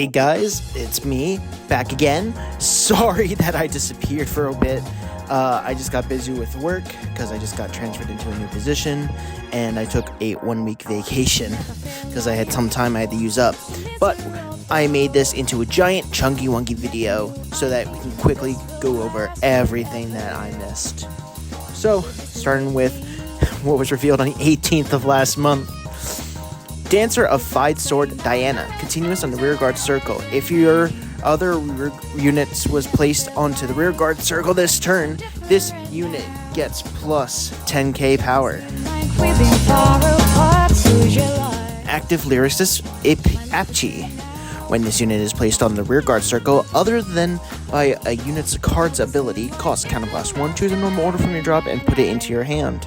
Hey guys, it's me, back again. Sorry that I disappeared for a bit. I just got busy with work because I just got transferred into a new position, and I took a 1-week vacation because I had some time I had to use up. But I made this into a giant chunky wonky video so that we can quickly go over everything that I missed. So, starting with what was revealed on the 18th of last month. Dancer of Fide Sword Diana, continuous on the rearguard circle. If your other units was placed onto the rearguard circle this turn, this unit gets plus 10k power. Active Lyricist Apchi. When this unit is placed on the rearguard circle, other than by a unit's card's ability, cost counterblast 1, choose a normal order from your drop and put it into your hand.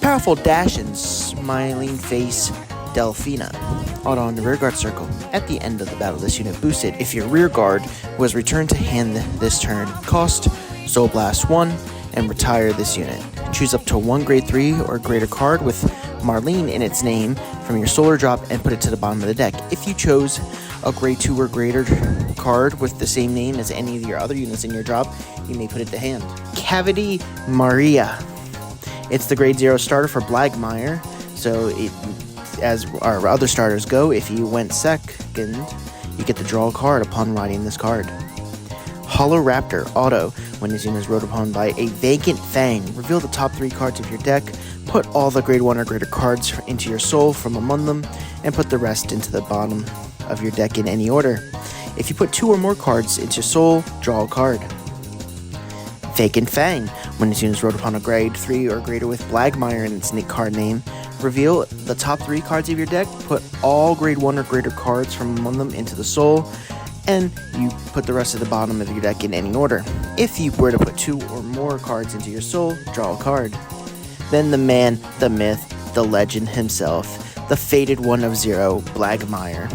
Powerful Dash and Smiling Face Delphina. Auto on the rearguard circle. At the end of the battle, this unit boosted. If your rearguard was returned to hand this turn, cost Soul Blast 1 and retire this unit. Choose up to one grade 3 or greater card with Marlene in its name from your solar drop and put it to the bottom of the deck. If you chose a grade 2 or greater card with the same name as any of your other units in your drop, you may put it to hand. Cavity Maria. It's the grade 0 starter for Blagmire, so as our other starters go, if you went second, you get to draw a card upon riding this card. Hollow Raptor Auto. When this unit is rode upon by a Vacant Fang, reveal the top 3 cards of your deck, put all the grade 1 or greater cards into your soul from among them, and put the rest into the bottom of your deck in any order. If you put 2 or more cards into your soul, draw a card. Vacant Fang. When this unit is rode upon a grade 3 or greater with Blagmire in its card name, reveal the top 3 cards of your deck, put all grade 1 or greater cards from among them into the soul, and you put the rest of the bottom of your deck in any order. If you were to put 2 or more cards into your soul, draw a card. Then the man, the myth, the legend himself, the fated one of 0, Blagmire.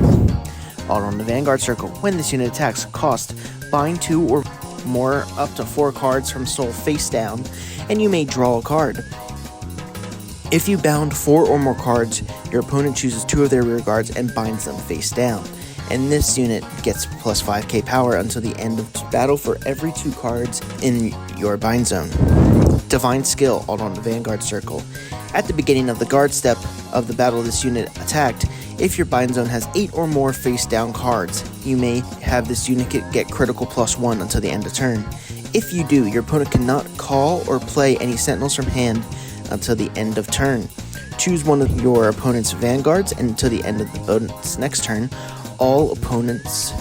All on the Vanguard circle. When this unit attacks, cost bind 2 or more up to 4 cards from soul face down, and you may draw a card. If you bound 4 or more cards, your opponent chooses 2 of their rear guards and binds them face down, and this unit gets plus 5k power until the end of battle for every 2 cards in your bind zone. Divine Skill, all on the Vanguard circle. At the beginning of the guard step of the battle this unit attacked, if your bind zone has 8 or more face down cards, you may have this unit get critical plus 1 until the end of turn. If you do, your opponent cannot call or play any sentinels from hand until the end of turn. Choose one of your opponent's vanguards, and until the end of the opponent's next turn, all opponents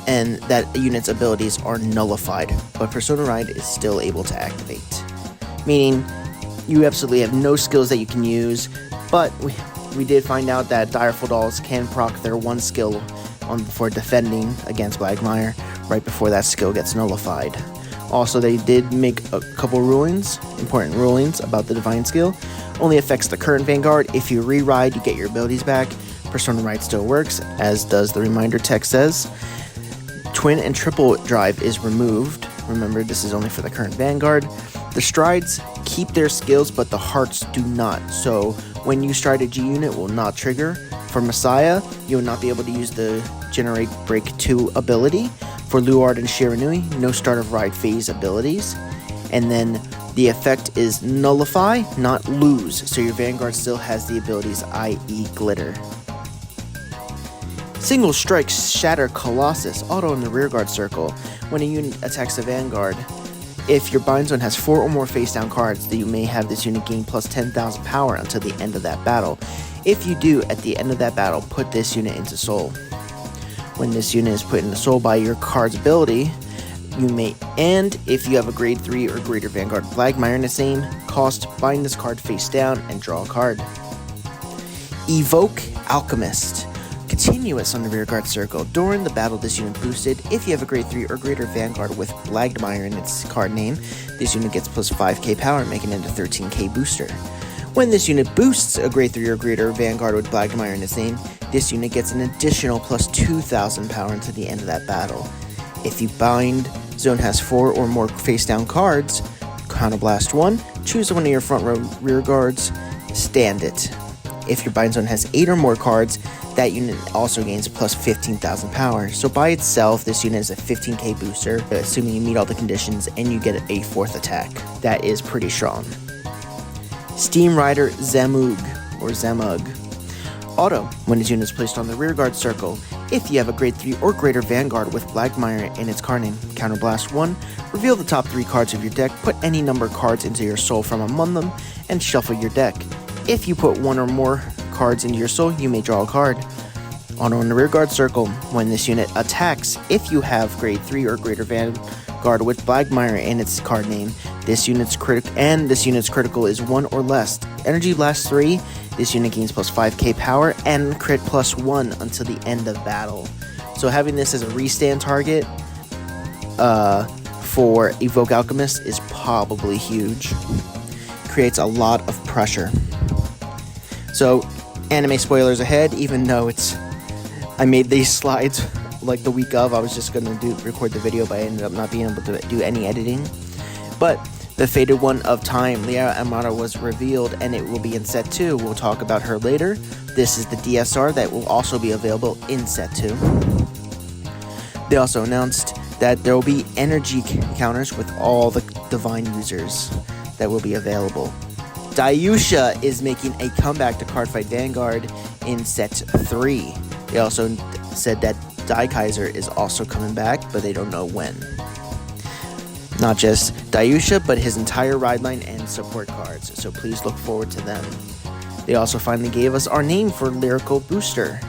and that unit's abilities are nullified, but Persona Ride is still able to activate. Meaning, you absolutely have no skills that you can use, but we did find out that Direful Dolls can proc their 1 skill for defending against Blagmire right before that skill gets nullified. Also, they did make a couple important rulings about the Divine Skill. Only affects the current Vanguard. If you re-ride, you get your abilities back. Persona Ride still works, as does the reminder text says. Twin and triple drive is removed. Remember, this is only for the current Vanguard. The strides keep their skills, but the hearts do not. So when you stride a G unit, will not trigger. For Messiah, you will not be able to use the Generate Break 2 ability. For Luard and Shiranui, no start of ride phase abilities. And then the effect is nullify, not lose. So your Vanguard still has the abilities, i.e. glitter. Single Strike Shatter Colossus, auto in the rearguard circle. When a unit attacks the Vanguard, if your bind zone has 4 or more face down cards, then you may have this unit gain plus 10,000 power until the end of that battle. If you do, at the end of that battle, put this unit into soul. When this unit is put into soul by your card's ability, you may, and if you have a grade 3 or greater Vanguard Blagmire in its name, cost bind this card face down and draw a card. Evoke Alchemist. Continuous on the rearguard circle. During the battle this unit boosted, if you have a grade 3 or greater Vanguard with Blagmire in its card name, this unit gets plus 5k power, making it a 13k booster. When this unit boosts a grade 3 or greater Vanguard with Blagmire in its name, this unit gets an additional plus 2,000 power until the end of that battle. If your bind zone has 4 or more face down cards, Counterblast 1, choose one of your front row rear guards, stand it. If your bind zone has 8 or more cards, that unit also gains plus 15,000 power. So by itself, this unit is a 15k booster, assuming you meet all the conditions and you get a 4th attack. That is pretty strong. Steam Rider Zamug, or Zamug. Auto, when this unit is placed on the rearguard circle, if you have a grade 3 or greater vanguard with Blackmire in its card name, counterblast 1, reveal the top 3 cards of your deck, put any number of cards into your soul from among them, and shuffle your deck. If you put 1 or more cards into your soul, you may draw a card. Auto in the rearguard circle, when this unit attacks, if you have grade 3 or greater vanguard with Blackmire in its card name, this unit's critical is 1 or less. Energy Blast 3, this unit gains plus 5k power and crit plus 1 until the end of battle. So having this as a restand target for Evoke Alchemist is probably huge. Creates a lot of pressure. So, anime spoilers ahead, even though I made these slides like the week of. I was just gonna record the video, but I ended up not being able to do any editing. But the Faded One of Time, Leah Amara, was revealed, and it will be in set 2. We'll talk about her later. This is the DSR that will also be available in set 2. They also announced that there will be energy counters with all the divine users that will be available. Dayusha is making a comeback to Cardfight Vanguard in set 3. They also said that Daikaiser is also coming back, but they don't know when. Not just Dayusha, but his entire ride line and support cards, so please look forward to them. They also finally gave us our name for Lyrical Booster.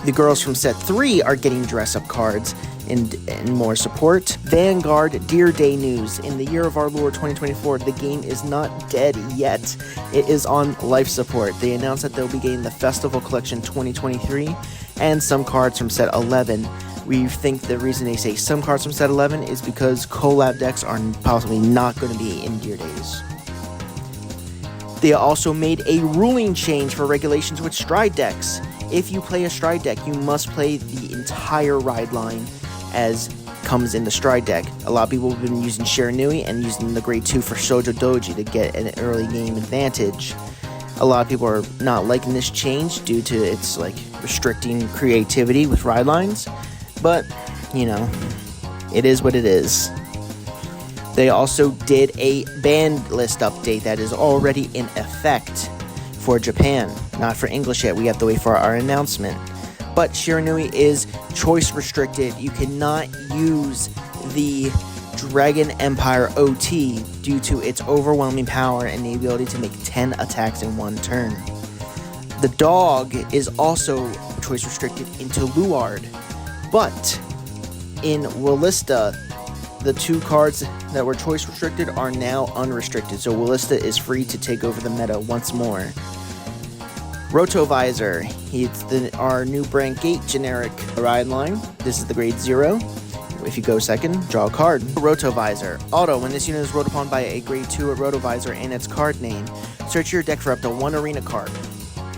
The girls from set 3 are getting dress-up cards and more support. Vanguard Dear Day News. In the year of our Lord 2024, the game is not dead yet. It is on life support. They announced that they'll be getting the Festival Collection 2023 and some cards from set 11. We think the reason they say some cards from set 11 is because collab decks are possibly not going to be in Dear Days. They also made a ruling change for regulations with Stride decks. If you play a Stride deck, you must play the entire ride line as comes in the Stride deck. A lot of people have been using Shiranui and using the grade 2 for Shoujo Doji to get an early game advantage. A lot of people are not liking this change due to its restricting creativity with ride lines, but it is what it is. They also did a banned list update that is already in effect for Japan, not for English yet. We have to wait for our announcement. But Shiranui is choice restricted. You cannot use the Dragon Empire OT due to its overwhelming power and the ability to make 10 attacks in one turn. The dog is also choice restricted into Luard, but in Willista, the 2 cards that were choice restricted are now unrestricted, so Willista is free to take over the meta once more. Rotovisor, it's our new Brand Gate generic ride line. This is the grade 0. If you go second, draw a card. Rotovisor. Auto, when this unit is rode upon by a grade 2 Rotovisor and its card name, search your deck for up to 1 arena card.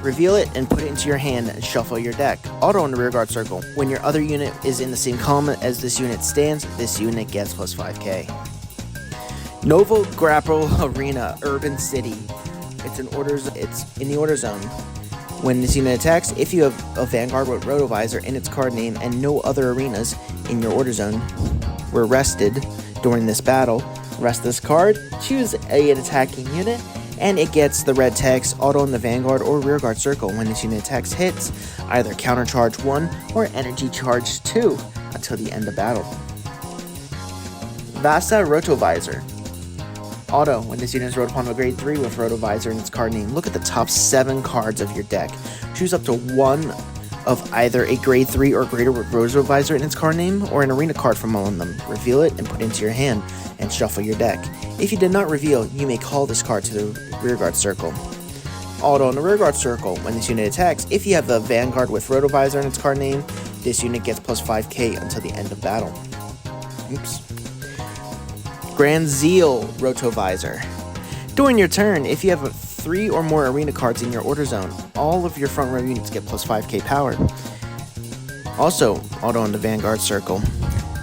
Reveal it and put it into your hand and shuffle your deck. Auto in the rearguard circle. When your other unit is in the same column as this unit stands, this unit gets plus 5k. Novo Grapple Arena Urban City. It's in the order zone. When this unit attacks, if you have a Vanguard with Rotovisor in its card name and no other arenas in your order zone were rested during this battle, rest this card, choose an attacking unit, and it gets the red text auto in the Vanguard or rearguard circle. When this unit attacks hits, either counter charge 1 or energy charge 2 until the end of battle. Vasa Rotovisor. Auto, when this unit is rode upon a grade 3 with Rotovisor in its card name, look at the top 7 cards of your deck. Choose up to 1 of either a grade 3 or greater with Rotovisor in its card name, or an arena card from among them. Reveal it and put it into your hand, and shuffle your deck. If you did not reveal, you may call this card to the rearguard circle. Auto in the rearguard circle, when this unit attacks, if you have the Vanguard with Rotovisor in its card name, this unit gets plus 5k until the end of battle. Oops. Grand Zeal Rotovisor. During your turn, if you have 3 or more arena cards in your order zone, all of your front row units get plus 5k power. Also, auto in the Vanguard circle.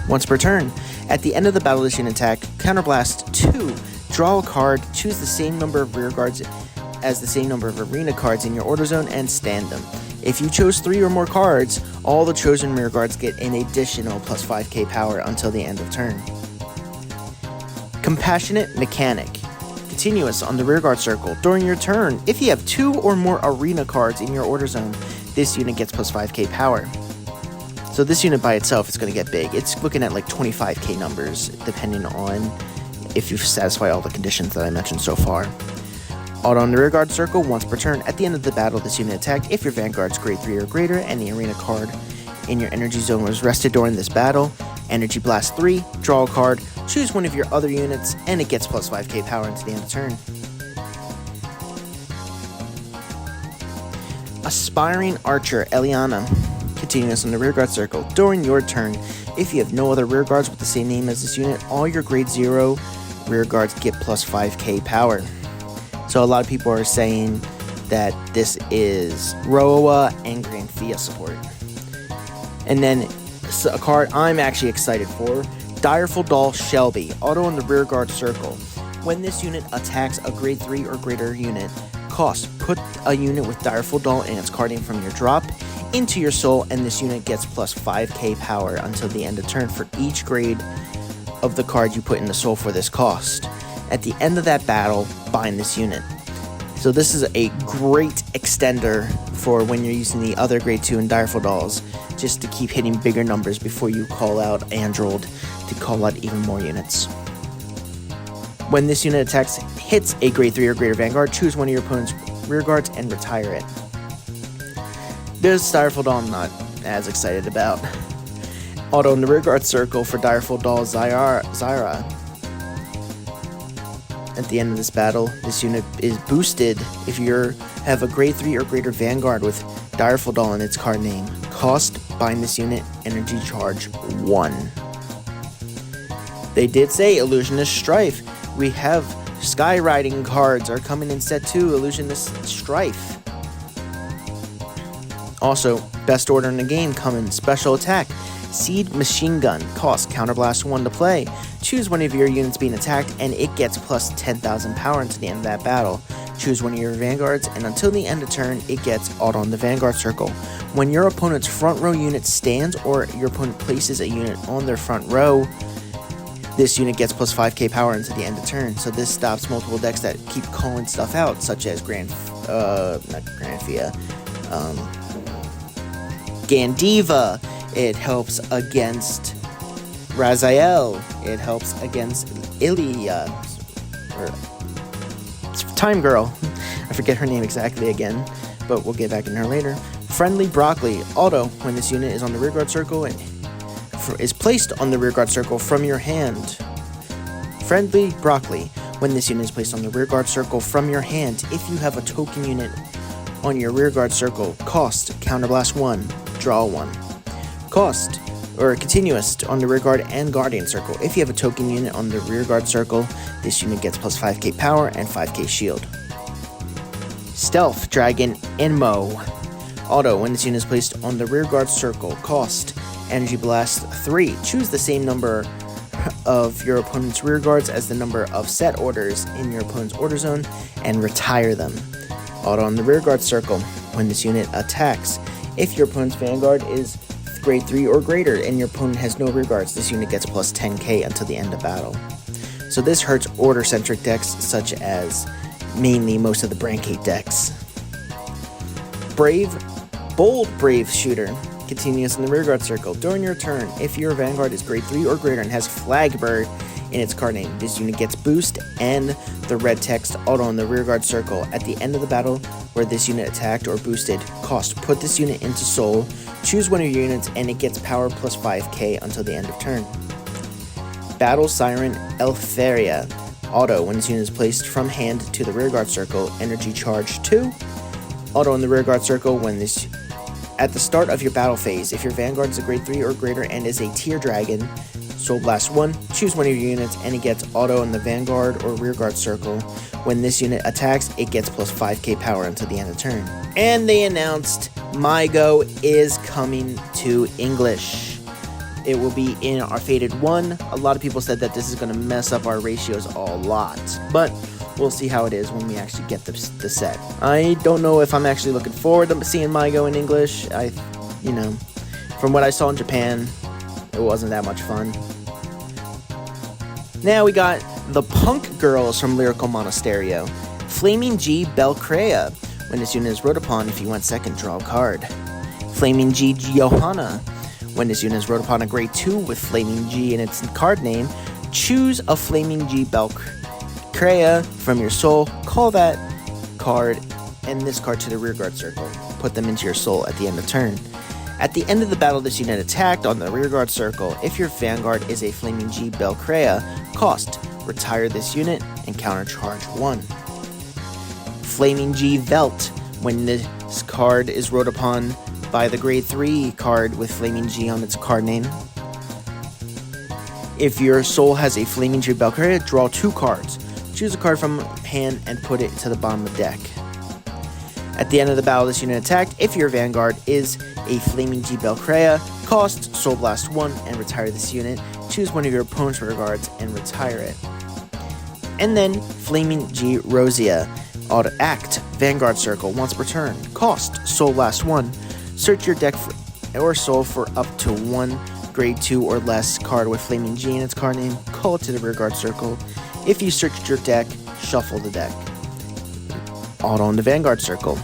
Once per turn, at the end of the battle this unit attack, counterblast 2, draw a card, choose the same number of rear guards as the same number of arena cards in your order zone, and stand them. If you chose 3 or more cards, all the chosen rear guards get an additional plus 5k power until the end of turn. Compassionate Mechanic. Continuous on the rear guard circle. During your turn, if you have 2 or more arena cards in your order zone, this unit gets plus 5k power. So this unit by itself is going to get big. It's looking at like 25k numbers, depending on if you satisfy all the conditions that I mentioned so far. Auto on the rear guard circle once per turn. At the end of the battle, this unit attacked if your vanguard's grade 3 or greater and the arena card in your energy zone was rested during this battle. Energy Blast 3, draw a card, choose one of your other units, and it gets plus 5k power into the end of turn. Aspiring Archer Eliana. Continuous on the rear guard circle. During your turn, if you have no other rear guards with the same name as this unit, all your grade 0 rear guards get plus 5k power. So a lot of people are saying that this is Roa and Granthea support. And then a card I'm actually excited for, Direful Doll Shelby, auto on the rear guard circle. When this unit attacks a grade 3 or greater unit, cost, put a unit with Direful Doll and its card name from your drop into your soul, and this unit gets plus 5k power until the end of turn for each grade of the card you put in the soul for this cost. At the end of that battle, bind this unit. So this is a great extender for when you're using the other grade 2 and Direful Dolls, just to keep hitting bigger numbers before you call out Android to call out even more units. When this unit attacks, hits a grade 3 or greater vanguard, choose one of your opponent's rear guards and retire it. This Direful Doll I'm not as excited about. Auto in the rear guard circle for Direful Doll Zyra. At the end of this battle, this unit is boosted if you have a grade 3 or greater vanguard with Direful Doll in its card name. Cost, bind this unit, energy charge 1. They did say Illusionist Strife. We have Skyriding cards are coming in set 2, Illusionist Strife. Also, best order in the game coming, special attack. Seed Machine Gun, cost Counterblast 1 to play. Choose one of your units being attacked and it gets plus 10,000 power until the end of that battle. Choose one of your vanguards and until the end of turn it gets auto on the vanguard circle. When your opponent's front row unit stands or your opponent places a unit on their front row, this unit gets plus 5k power until the end of turn. So this stops multiple decks that keep calling stuff out, such as Gandiva. It helps against Raziel. It helps against Ilya. Time Girl. I forget her name exactly again, but we'll get back in her later. Friendly Broccoli. Auto, when this unit is on the rear guard circle and is placed on the rear guard circle from your hand. Friendly Broccoli. When this unit is placed on the rear guard circle from your hand, if you have a token unit on your rear guard circle, cost, Counterblast 1, draw 1. Cost, or continuous on the rear guard and guardian circle. If you have a token unit on the rear guard circle, this unit gets plus 5k power and 5k shield. Stealth Dragon Inmo. Auto, when this unit is placed on the rear guard circle, cost, Energy Blast 3. Choose the same number of your opponent's rear guards as the number of set orders in your opponent's order zone and retire them. Auto on the rear guard circle, when this unit attacks, if your opponent's vanguard is grade 3 or greater and your opponent has no rear guards, this unit gets plus 10k until the end of battle. So this hurts order-centric decks such as mainly most of the Brancate decks. Bold Brave Shooter. Continuous in the rear guard circle. During your turn, if your vanguard is grade 3 or greater and has Flagbird in its card name, this unit gets boost and the red text auto on the rear guard circle. At the end of the battle where this unit attacked or boosted, cost, put this unit into soul, choose one of your units and it gets power plus 5k until the end of turn. Battle Siren Eltheria. Auto, when this unit is placed from hand to the rear guard circle, energy charge 2. Auto in the rear guard circle when this at the start of your battle phase, if your vanguard is a grade 3 or greater and is a tier dragon, Soul Blast 1, choose one of your units and it gets auto in the vanguard or rear guard circle. When this unit attacks, it gets plus 5k power until the end of turn. And they announced MyGo is coming to English. It will be in our Fated 1. A lot of people said that this is going to mess up our ratios a lot. But we'll see how it is when we actually get the set. I don't know if I'm actually looking forward to seeing Maigo in English. From what I saw in Japan, it wasn't that much fun. Now we got the Punk Girls from Lyrical Monasterio. Flaming G Belcrea. When this unit is rode upon, if you went second, draw a card. Flaming G Johanna. When this unit is rode upon a grade 2 with Flaming G in its card name, choose a Flaming G Belcrea from your soul, call that card and this card to the rearguard circle. Put them into your soul at the end of turn. At the end of the battle, this unit attacked on the rearguard circle. If your vanguard is a Flaming G Belcrea, cost, retire this unit and countercharge 1. Flaming G Velt. When this card is rode upon by the grade 3 card with Flaming G on its card name. If your soul has a Flaming G Belcrea, draw 2 cards. Choose a card from hand and put it to the bottom of the deck. At the end of the battle, this unit attacked. If your vanguard is a Flaming G Belcrea, cost Soul Blast 1 and retire this unit. Choose one of your opponent's rear guards and retire it. And then Flaming G Rosia. Auto Act, Vanguard Circle, once per turn. Cost Soul Blast 1. Search your deck or soul for up to 1 grade 2 or less card with Flaming G in its card name. Call it to the rearguard circle. If you searched your deck, shuffle the deck. Auto on the Vanguard Circle.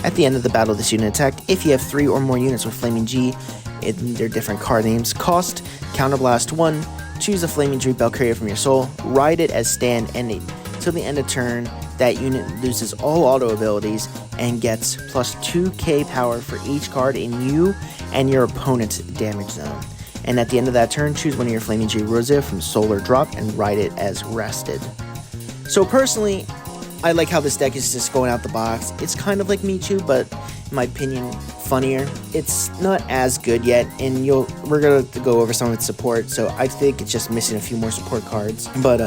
At the end of the battle, this unit attacked. If you have 3 or more units with Flaming G in their different card names, cost Counterblast 1. Choose a Flaming G Belcrea from your soul. Ride it as stand and till the end of turn. That unit loses all auto abilities and gets plus 2k power for each card in you and your opponent's damage zone. And at the end of that turn, choose one of your Flaming G Rosia from Solar Drop and ride it as rested. So personally, I like how this deck is just going out the box. It's kind of like Michu, but in my opinion, funnier. It's not as good yet, and we're gonna go over some of its support. So I think it's just missing a few more support cards. But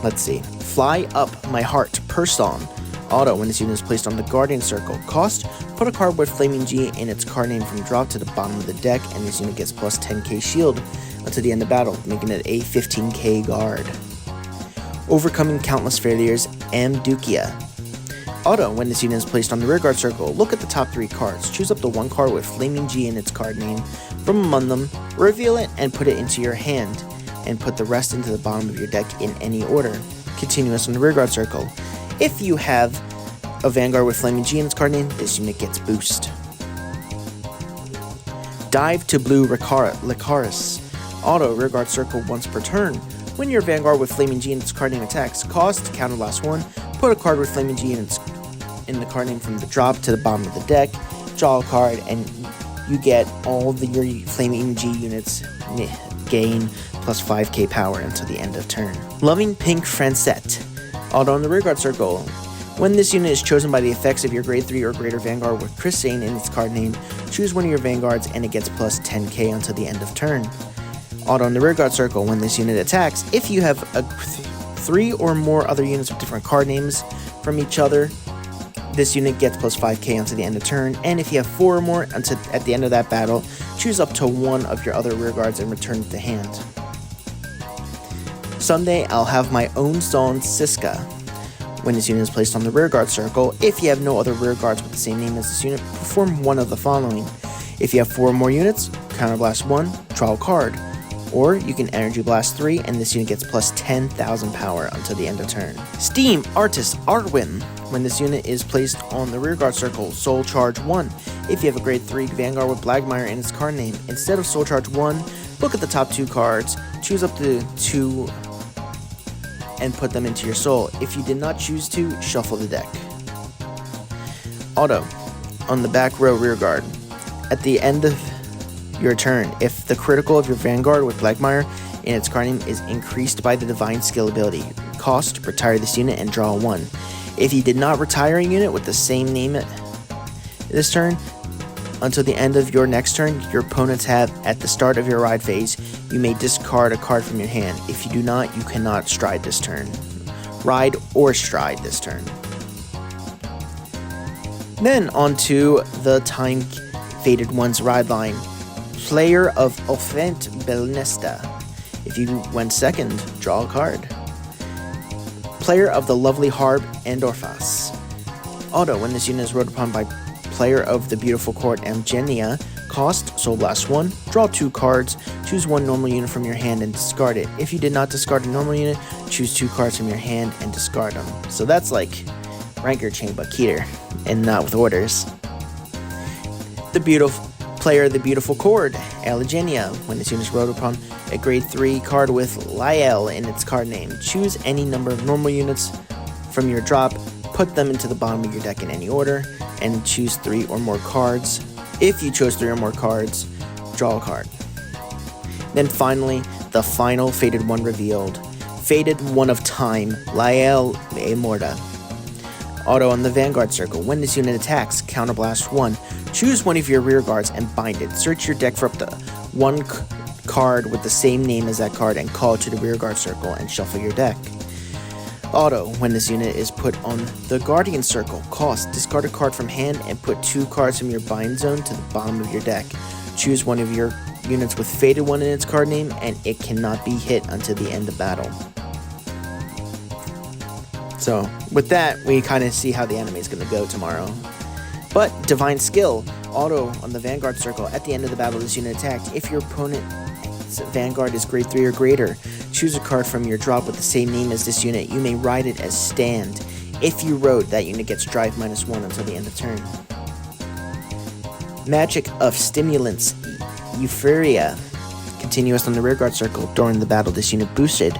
let's see. Fly Up My Heart, Person. Auto, when this unit is placed on the Guardian Circle. Cost, put a card with Flaming G in its card name from drop to the bottom of the deck, and this unit gets plus 10k shield until the end of battle, making it a 15k guard. Overcoming Countless Failures, Amdukia. Auto, when this unit is placed on the rearguard circle, look at the top 3 cards. Choose up to 1 card with Flaming G in its card name from among them, reveal it, and put it into your hand, and put the rest into the bottom of your deck in any order. Continuous on the rearguard circle. If you have a Vanguard with Flaming G in its card name, this unit gets boost. Dive to Blue Licaris. Auto, rearguard circle once per turn. When your Vanguard with Flaming G in its card name attacks, cost Counterblast 1, put a card with Flaming G in the card name from the drop to the bottom of the deck, draw a card, and you get all your Flaming G units gain plus 5k power until the end of turn. Loving Pink Francette. Auto on the rearguard circle. When this unit is chosen by the effects of your grade 3 or greater Vanguard with Chrisane in its card name, choose one of your Vanguards and it gets plus 10k until the end of turn. Auto on the rearguard circle. When this unit attacks, if you have 3 or more other units with different card names from each other, this unit gets plus 5k until the end of turn, and if you have 4 or more until at the end of that battle, choose up to 1 of your other rearguards and return it to hand. Someday I'll have my own song, Siska. When this unit is placed on the rearguard circle, if you have no other rearguards with the same name as this unit, perform one of the following. If you have 4 or more units, Counterblast 1, draw a card. Or you can Energy Blast 3 and this unit gets plus 10,000 power until the end of turn. Steam Artist Artwin. When this unit is placed on the rearguard circle, Soul Charge 1. If you have a grade 3 Vanguard with Blagmire in its card name, instead of Soul Charge 1, look at the top 2 cards, choose up to 2 and put them into your soul. If you did not choose to, shuffle the deck. Auto. On the back row rearguard. At the end of your turn, if the critical of your Vanguard with Blagmire in its card name is increased by the Divine Skill ability, cost, retire this unit and draw 1. If you did not retire a unit with the same name this turn, until the end of your next turn, your opponents have, at the start of your ride phase, you may discard a card from your hand. If you do not, you cannot stride this turn. Ride or stride this turn. Then onto the Time Faded One's ride line. Player of Offent Belnesta. If you went second, draw a card. Player of the Lovely Harb and Orphas. Auto, when this unit is rode upon by player of the Beautiful Court Amgenia, cost, Soul Blast 1, draw 2 cards, choose 1 normal unit from your hand and discard it. If you did not discard a normal unit, choose 2 cards from your hand and discard them. So that's like Ranker Chain but Keter, and not with orders. The beautiful player of the Beautiful Chord, Allegenia. When this unit is rode upon a grade 3 card with Lyell in its card name, choose any number of normal units from your drop, put them into the bottom of your deck in any order, and choose 3 or more cards. If you chose 3 or more cards, draw a card. Then finally, the final Fated One revealed. Fated One of Time, Lyell Morta. Auto on the Vanguard Circle. When this unit attacks, Counterblast 1. Choose one of your rear guards and bind it. Search your deck for up to 1 card with the same name as that card and call it to the rear guard circle and shuffle your deck. Auto, when this unit is put on the Guardian Circle. Cost, discard a card from hand and put 2 cards from your bind zone to the bottom of your deck. Choose one of your units with Fated One in its card name and it cannot be hit until the end of battle. So, with that, we kind of see how the anime is going to go tomorrow. But, Divine Skill, Auto on the Vanguard Circle. At the end of the battle, this unit attacked. If your opponent's Vanguard is grade 3 or greater, choose a card from your drop with the same name as this unit. You may ride it as Stand. If you rode, that unit gets Drive -1 until the end of turn. Magic of Stimulants, Euphoria. Continuous on the Rearguard Circle. During the battle, this unit boosted.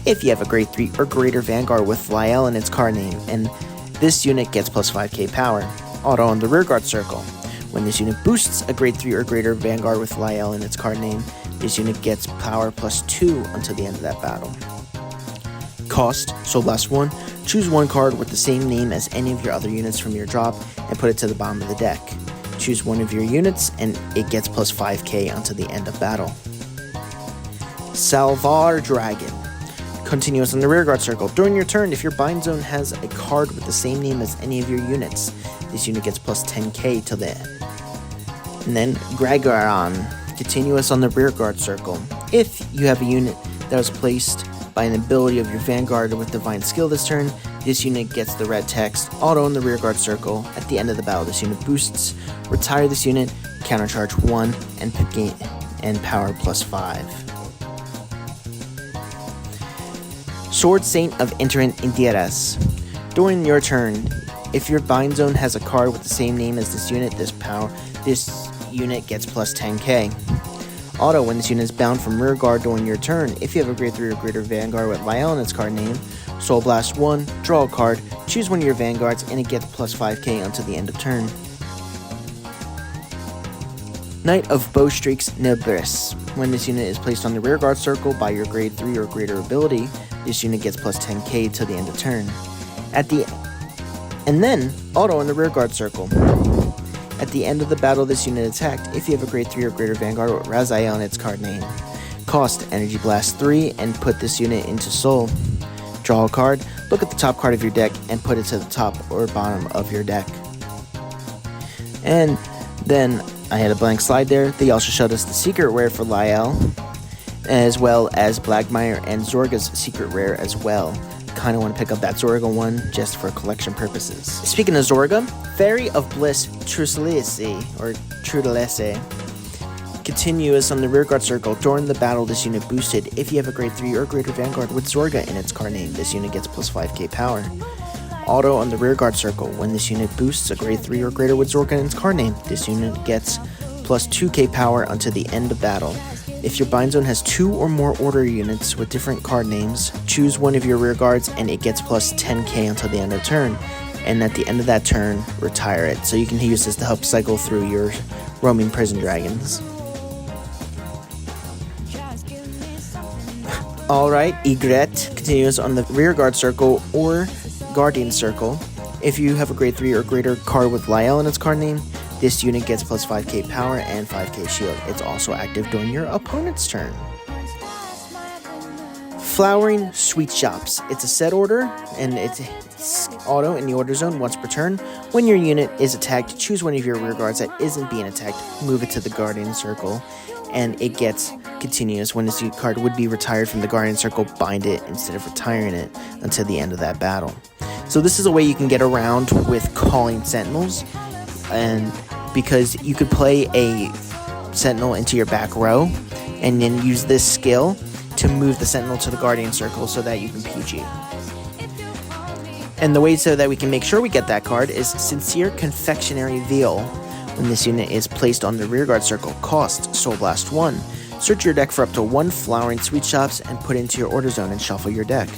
If you have a grade 3 or greater Vanguard with Lyell in its card name, and this unit gets plus 5k power. Auto on the Rearguard Circle. When this unit boosts a grade 3 or greater Vanguard with Lyell in its card name, this unit gets power plus 2 until the end of that battle. Cost, Soul Blast 1, choose 1 card with the same name as any of your other units from your drop and put it to the bottom of the deck. Choose one of your units and it gets plus 5k until the end of battle. Salvar Dragon. Continuous on the Rearguard Circle. During your turn, if your bind zone has a card with the same name as any of your units, this unit gets plus 10k till the end. And then Gregaron. Continuous on the Rearguard Circle. If you have a unit that was placed by an ability of your Vanguard with Divine Skill this turn, this unit gets the red text, Auto on the Rearguard Circle. At the end of the battle, this unit boosts. Retire this unit, countercharge 1, and power plus 5. Sword Saint of Interent Interest. During your turn, if your bind zone has a card with the same name as this unit, this unit gets plus 10k. Auto, when this unit is bound from rear guard during your turn, if you have a grade 3 or greater Vanguard with Lyell in its card name, Soul Blast 1, draw a card, choose one of your Vanguards, and it gets plus 5k until the end of turn. Knight of Bowstreaks Nibris. When this unit is placed on the Rearguard Circle by your grade 3 or greater ability, this unit gets plus 10k till the end of turn. And then, Auto on the Rearguard Circle. At the end of the battle this unit attacked, if you have a grade 3 or greater Vanguard with Raziel in its card name. Cost, Energy Blast 3, and put this unit into Soul. Draw a card, look at the top card of your deck, and put it to the top or bottom of your deck. And then, I had a blank slide there. They also showed us the secret rare for Lyell, as well as Blackmire and Zorga's secret rare as well. Kind of want to pick up that Zorga one just for collection purposes. Speaking of Zorga, Fairy of Bliss Trudelese, continuous on the Rearguard Circle. During the battle, this unit boosted. If you have a grade 3 or greater Vanguard with Zorga in its card name, this unit gets plus 5k power. Auto on the Rearguard Circle. When this unit boosts a grade 3 or greater with Zorga in its card name, this unit gets plus 2k power until the end of battle. If your bind zone has 2 or more order units with different card names, choose one of your rear guards and it gets plus 10k until the end of turn. And at the end of that turn, retire it. So you can use this to help cycle through your roaming prison dragons. Alright, Egret continues on the Rearguard Circle or Guardian Circle. If you have a grade 3 or greater card with Lyell in its card name, this unit gets plus 5k power and 5k shield. It's also active during your opponent's turn. Flowering Sweet Shops. It's a set order, and it's auto in the order zone once per turn. When your unit is attacked, choose one of your rear guards that isn't being attacked, move it to the Guardian Circle, and it gets continuous. When this card would be retired from the Guardian Circle, bind it instead of retiring it until the end of that battle. So this is a way you can get around with calling Sentinels, and because you could play a Sentinel into your back row and then use this skill to move the Sentinel to the Guardian Circle so that you can PG. And the way so that we can make sure we get that card is Sincere Confectionery Veal. When this unit is placed on the Rearguard Circle, cost Soul Blast 1. Search your deck for up to 1 Flowering Sweet Shops and put into your order zone and shuffle your deck.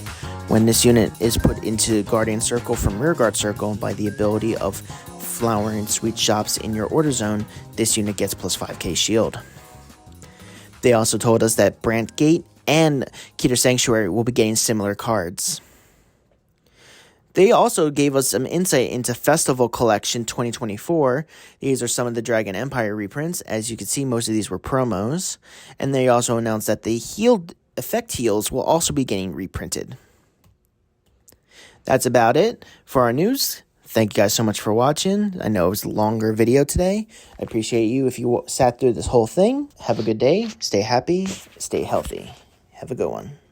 When this unit is put into Guardian Circle from Rearguard Circle by the ability of Flowering Sweet Shops in your order zone, this unit gets plus 5k shield. They also told us that Brant Gate and Keter Sanctuary will be getting similar cards. They also gave us some insight into Festival Collection 2024. These are some of the Dragon Empire reprints. As you can see, most of these were promos. And they also announced that the healed effect heals will also be getting reprinted. That's about it for our news. Thank you guys so much for watching. I know it was a longer video today. I appreciate you if you sat through this whole thing. Have a good day. Stay happy. Stay healthy. Have a good one.